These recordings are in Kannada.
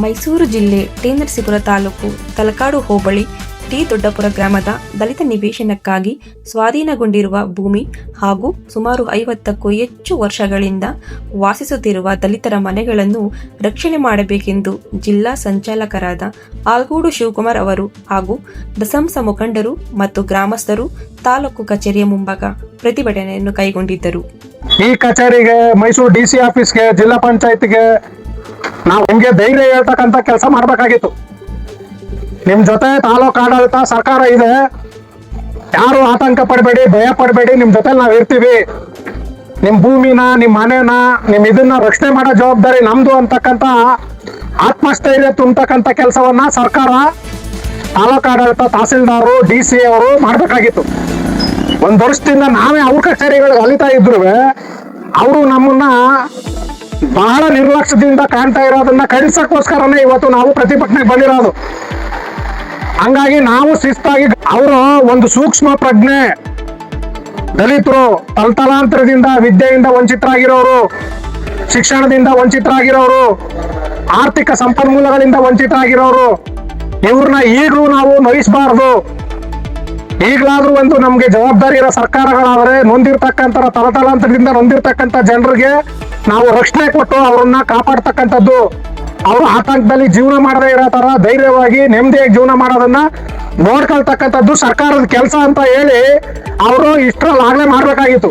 ಮೈಸೂರು ಜಿಲ್ಲೆ ಟಿ ನರಸೀಪುರ ತಾಲೂಕು ತಲಕಾಡು ಹೋಬಳಿ ಟಿ ದೊಡ್ಡಪುರ ಗ್ರಾಮದ ದಲಿತ ನಿವೇಶನಕ್ಕಾಗಿ ಸ್ವಾಧೀನಗೊಂಡಿರುವ ಭೂಮಿ ಹಾಗೂ ಸುಮಾರು 50ಕ್ಕೂ ಹೆಚ್ಚು ವರ್ಷಗಳಿಂದ ವಾಸಿಸುತ್ತಿರುವ ದಲಿತರ ಮನೆಗಳನ್ನು ರಕ್ಷಣೆ ಮಾಡಬೇಕೆಂದು ಜಿಲ್ಲಾ ಸಂಚಾಲಕರಾದ ಆಲ್ಗೂಡು ಶಿವಕುಮಾರ್ ಅವರು ಹಾಗೂ ದಸಂಸ ಮುಖಂಡರು ಮತ್ತು ಗ್ರಾಮಸ್ಥರು ತಾಲೂಕು ಕಚೇರಿಯ ಮುಂಭಾಗ ಪ್ರತಿಭಟನೆಯನ್ನು ಕೈಗೊಂಡಿದ್ದರು. ಈ ಕಚೇರಿಗೆ, ಮೈಸೂರು ಡಿಸಿ ಆಫೀಸ್ಗೆ, ಜಿಲ್ಲಾ ಪಂಚಾಯತ್ಗೆ ನಾವು ಹಂಗೆ ಧೈರ್ಯ ಹೇಳ್ತಕ್ಕಂಥ ಕೆಲಸ ಮಾಡಬೇಕಾಗಿತ್ತು. ನಿಮ್ ಜೊತೆ ತಾಲೂಕು ಆಡಳಿತ ಸರ್ಕಾರ ಇದೆ, ಯಾರು ಆತಂಕ ಪಡಬೇಡಿ, ಭಯ ಪಡಬೇಡಿ, ನಿಮ್ ಜೊತೆ ನಾವ್ ಇರ್ತೀವಿ. ನಿಮ್ ಭೂಮಿನ, ನಿಮ್ ಮನೆನ, ನಿಮ್ ಇದನ್ನ ರಕ್ಷಣೆ ಮಾಡೋ ಜವಾಬ್ದಾರಿ ನಮ್ದು ಅಂತಕ್ಕಂಥ ಆತ್ಮಸ್ಥೈರ್ಯ ತುಂಬತಕ್ಕಂಥ ಕೆಲಸವನ್ನ ಸರ್ಕಾರ, ತಾಲೂಕು ಆಡಳಿತ, ತಹಸೀಲ್ದಾರು, DC ಅವರು ಮಾಡ್ಬೇಕಾಗಿತ್ತು. ಒಂದ್ ವರ್ಷದಿಂದ ನಾವೇ ಅವ್ರ ಕಚೇರಿಗಳಿಗೆ ಅಲಿತಾ ಇದ್ರು ಅವರು ನಮ್ಮನ್ನ ಬಹಳ ನಿರ್ಲಕ್ಷ್ಯದಿಂದ ಕಾಣ್ತಾ ಇರೋದನ್ನ ಕಳಿಸಕ್ಕೋಸ್ಕರನೇ ಇವತ್ತು ನಾವು ಪ್ರತಿಭಟನೆಗೆ ಬಂದಿರೋದು. ಹಂಗಾಗಿ ನಾವು ಶಿಸ್ತಾಗಿ, ಅವರು ಒಂದು ಸೂಕ್ಷ್ಮ ಪ್ರಜ್ಞೆ, ದಲಿತರು ತಲತಲಾಂತರದಿಂದ ವಿದ್ಯೆಯಿಂದ ವಂಚಿತರಾಗಿರೋರು, ಶಿಕ್ಷಣದಿಂದ ವಂಚಿತರಾಗಿರೋರು, ಆರ್ಥಿಕ ಸಂಪನ್ಮೂಲಗಳಿಂದ ವಂಚಿತರಾಗಿರೋರು, ಇವ್ರನ್ನ ಈಗಲೂ ನಾವು ನೋಯಿಸಬಾರ್ದು. ಈಗಲಾದ್ರೂ ಒಂದು ನಮ್ಗೆ ಜವಾಬ್ದಾರಿ ಇರೋ ಸರ್ಕಾರಗಳಾದ್ರೆ ನೊಂದಿರ್ತಕ್ಕಂಥ ತಲತಲಾಂತರದಿಂದ ನೊಂದಿರ್ತಕ್ಕಂಥ ಜನರಿಗೆ ನಾವು ರಕ್ಷಣೆ ಕೊಟ್ಟು ಅವ್ರನ್ನ ಕಾಪಾಡ್ತಕ್ಕಂಥದ್ದು, ಅವರು ಆತಂಕದಲ್ಲಿ ಜೀವನ ಮಾಡದೇ ಇರೋ ತರ ಧೈರ್ಯವಾಗಿ ನೆಮ್ಮದಿಯಾಗಿ ಜೀವನ ಮಾಡೋದನ್ನ ನೋಡ್ಕೊಳ್ತಕ್ಕಂಥದ್ದು ಸರ್ಕಾರದ ಕೆಲಸ ಅಂತ ಹೇಳಿ ಅವರು ಇಷ್ಟರಲ್ಲಾಗಲೇ ಮಾಡ್ಬೇಕಾಗಿತ್ತು.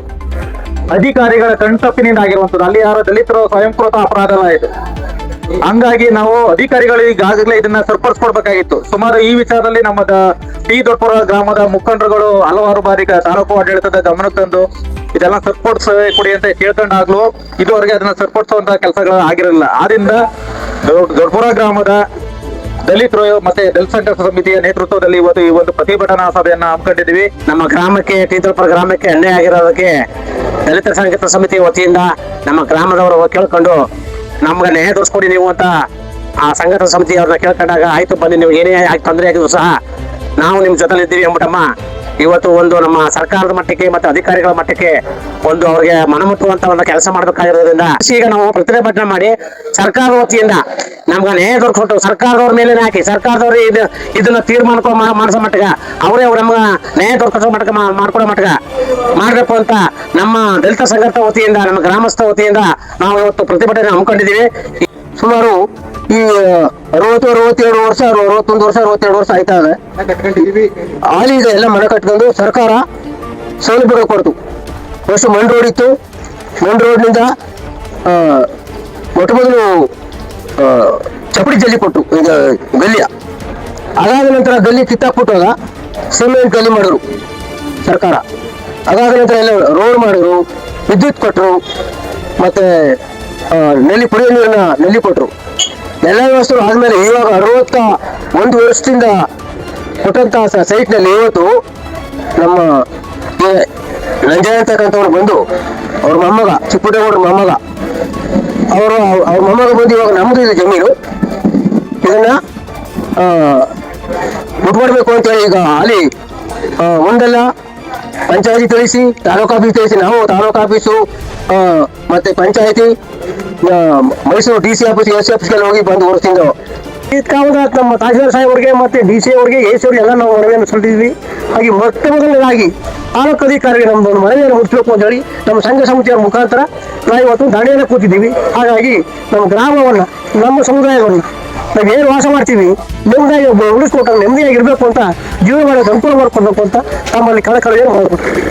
ಅಧಿಕಾರಿಗಳ ಕಣ್ತಪ್ಪಿನಿಂದ ಆಗಿರುವಂತದ್ದು, ಅಲ್ಲಿ ಯಾರೋ ದಲಿತರು ಸ್ವಯಂಕೃತ ಅಪರಾಧ ಎಲ್ಲ ಇದೆ. ಹಂಗಾಗಿ ನಾವು ಅಧಿಕಾರಿಗಳು ಈಗಾಗಲೇ ಇದನ್ನ ಸರಿಪಡಿಸ್ಕೊಡ್ಬೇಕಾಗಿತ್ತು. ಸುಮಾರು ಈ ವಿಚಾರದಲ್ಲಿ ನಮ್ಮ ಟಿ ದೊಡ್ಡಪುರ ಗ್ರಾಮದ ಮುಖಂಡರುಗಳು ಹಲವಾರು ಬಾರಿ ತಾಲೂಕು ಆಡಳಿತದ ಗಮನ ತಂದು ಇದೆಲ್ಲ ಕೊಡಿ ಅಂತ ಕೇಳ್ಕೊಂಡಾಗ್ಲೂ ಇದುವರೆಗೆ ಅದನ್ನ ಸರಿಪಡಿಸುವಂತ ಕೆಲಸಗಳು ಆಗಿರಲಿಲ್ಲ. ಆದ್ರಿಂದ ದೊಡ್ಡಪುರ ಗ್ರಾಮದ ದಲಿತರು ಮತ್ತೆ ದಲಿತ ಸಂಘರ್ಷ ಸಮಿತಿಯ ನೇತೃತ್ವದಲ್ಲಿ ಇವತ್ತು ಈ ಒಂದು ಪ್ರತಿಭಟನಾ ಸಭೆಯನ್ನ ಹಮ್ಮಿಕೊಂಡಿದ್ದೀವಿ. ನಮ್ಮ ಗ್ರಾಮಕ್ಕೆ, ಟಿ ದೊಡ್ಡಪುರ ಗ್ರಾಮಕ್ಕೆ ಅನ್ಯಾಯ ಆಗಿರೋದಕ್ಕೆ ದಲಿತ ಸಂಘರ್ಷ ಸಮಿತಿ ವತಿಯಿಂದ ನಮ್ಮ ಗ್ರಾಮದವರು ಕೇಳ್ಕೊಂಡು ನಮ್ಗೆ ನ್ಯಾಯ ತೋರಿಸ್ಕೊಡಿ ನೀವು ಅಂತ ಆ ಸಂಘರ್ಷ ಸಮಿತಿ ಅವ್ರನ್ನ ಕೇಳ್ಕೊಂಡಾಗ, ಆಯ್ತು ಬನ್ನಿ, ನೀವು ಏನೇ ತೊಂದರೆ ಆಗಿದ್ರು ಸಹ ನಾವು ನಿಮ್ ಜೊತೆಲಿ ಇದ್ದೀವಿ ಎಂಬುಟಮ್ಮ ಇವತ್ತು ಒಂದು ನಮ್ಮ ಸರ್ಕಾರದ ಮಟ್ಟಕ್ಕೆ ಮತ್ತೆ ಅಧಿಕಾರಿಗಳ ಮಟ್ಟಕ್ಕೆ ಒಂದು ಅವ್ರಿಗೆ ಮನಮುಟ್ಟುವಂತ ಒಂದು ಕೆಲಸ ಮಾಡ್ಬೇಕಾಗಿರೋದ್ರಿಂದ ಈಗ ನಾವು ಪ್ರತಿಭಟನೆ ಮಾಡಿ ಸರ್ಕಾರದ ವತಿಯಿಂದ ನಮ್ಗೆ ನ್ಯಾಯ ದೊರಕಿಸ್ಬಿಟ್ಟು ಸರ್ಕಾರದವ್ರ ಮೇಲೆ ಹಾಕಿ ಸರ್ಕಾರದವ್ರು ಇದನ್ನ ತೀರ್ಮಾನ ಮಾಡಿಸೋ ಮಟ್ಟಗ ಅವರೇ ನಮ್ಗ ನ್ಯಾಯ ದೊರಕಿಸೋ ಮಟ್ಟಕ ಮಾಡ್ಕೊಡೋ ಮಟ್ಟಗ ಮಾಡ್ಬೇಕು ಅಂತ ನಮ್ಮ ದಲಿತ ಸಂಘರ್ಷ ವತಿಯಿಂದ, ನಮ್ಮ ಗ್ರಾಮಸ್ಥ ವತಿಯಿಂದ ನಾವು ಇವತ್ತು ಪ್ರತಿಭಟನೆ ಹಮ್ಮಿಕೊಂಡಿದ್ದೀವಿ. ಸುಮಾರು ಈ 62 ವರ್ಷ, 61 ವರ್ಷ, 62 ವರ್ಷ ಆಯ್ತಾ ಇದೆ. ಹಾಲಿ ಇದೆ ಎಲ್ಲ ಮನೆ ಕಟ್ಕೊಂಡು ಸರ್ಕಾರ ಸೌಲಭ್ಯಗಳು ಕೊಡ್ತು. ಫಸ್ಟ್ ಮಣ್ ರೋಡ್ ಇತ್ತು, ಮಣ್ ರೋಡ್ನಿಂದ ಮೊಟ್ಟ ಮೊದಲು ಚಪಡಿ ಜಲ್ಲಿ ಕೊಟ್ಟರು, ಈಗ ಗಲ್ಲಿಯ. ಅದಾದ ನಂತರ ಗಲ್ಲಿ ಕಿತ್ತಾಕ್ಬಿಟ್ಟಾಗ ಸಿಮೆಂಟ್ ಗಲ್ಲಿ ಮಾಡಿದ್ರು ಸರ್ಕಾರ. ಅದಾದ ನಂತರ ಎಲ್ಲ ರೋಡ್ ಮಾಡಿದ್ರು, ವಿದ್ಯುತ್ ಕೊಟ್ಟರು, ಮತ್ತೆ ಕುಡಿಯೋ ನೀರನ್ನ ನೆಲ್ಲಿ ಕೊಟ್ಟರು. ಎಲ್ಲ ವ್ಯವಸ್ಥೆ ಆದ್ಮೇಲೆ ಇವಾಗ 61 ವರ್ಷದಿಂದ ಕೊಟ್ಟಂತ ಸೈಟ್ನಲ್ಲಿ ಇವತ್ತು ನಮ್ಮ ನಂಜಯ ಅಂತಕ್ಕಂಥವ್ರು ಬಂದು, ಅವ್ರ ಮೊಮ್ಮಗ, ಚಿಕ್ಕಪುಟ್ಟೇಗೌಡ್ರ ಮೊಮ್ಮಗ, ಅವ್ರ ಮೊಮ್ಮಗ ಬಂದು ಇವಾಗ ನಮ್ದು ಇದು ಜಮೀನು, ಇದನ್ನ ಬಿಟ್ಕೊಡ್ಬೇಕು ಅಂತೇಳಿ ಈಗ ಅಲ್ಲಿ ಒಂದೆಲ್ಲ ಪಂಚಾಯತಿ ತಿಳಿಸಿ, ತಾಲೂಕು ಆಫೀಸ್ ತಿಳಿಸಿ, ನಾವು ತಾಲೂಕು ಆಫೀಸು ಮತ್ತೆ ಪಂಚಾಯತಿ, ಮೈಸೂರು DC ಆಫೀಸ್, AC ಆಫೀಸ್ಗೆಲ್ಲ ಹೋಗಿ ಬಂದು ಹೊರತಿಂದು ನಮ್ಮ ತಹಸೀಲ್ದಾರ್ ಸಾಹೇಬ್ರಿಗೆ ಮತ್ತೆ DC ಅವ್ರಿಗೆ, AC ಅವ್ರಿಗೆ ಎಲ್ಲ ನಾವು ಮನವಿಯನ್ನು ಸಲ್ಲಿಸಿದ್ವಿ. ಹಾಗೆ ಮೊಟ್ಟ ಮೊದಲನೇದಾಗಿ ತಾಲೂಕು ಅಧಿಕಾರಿಗೆ ನಮ್ದೊಂದು ಮನವಿಯನ್ನು ಮುಟ್ಟಿಸ್ಬೇಕು ಅಂತ ಹೇಳಿ ನಮ್ಮ ಸಂಘ ಸಮಿತಿಯವರ ಮುಖಾಂತರ ನಾವು ಇವತ್ತು ದಾಳಿಯನ್ನು ಕೂತಿದ್ದೀವಿ. ಹಾಗಾಗಿ ನಮ್ಮ ಗ್ರಾಮವನ್ನ, ನಮ್ಮ ಸಮುದಾಯವನ್ನ ನಾವೇನು ವಾಸ ಮಾಡ್ತೀವಿ ನೆಮ್ಮದಿಯಾಗಿ ಉಳಿಸ್ಕೊಟ್ಟು ನೆಮ್ಮದಿಯಾಗಿ ಇರಬೇಕು ಅಂತ, ಜೀವನ ಮಾಡೋಕೆ ಅನುಕೂಲ ಮಾಡ್ಕೊಡ್ಬೇಕು ಅಂತ ತಮ್ಮಲ್ಲಿ ಕಳಕಳಿಯನ್ನು ಮಾಡ್ಕೊಡ್ತೀವಿ.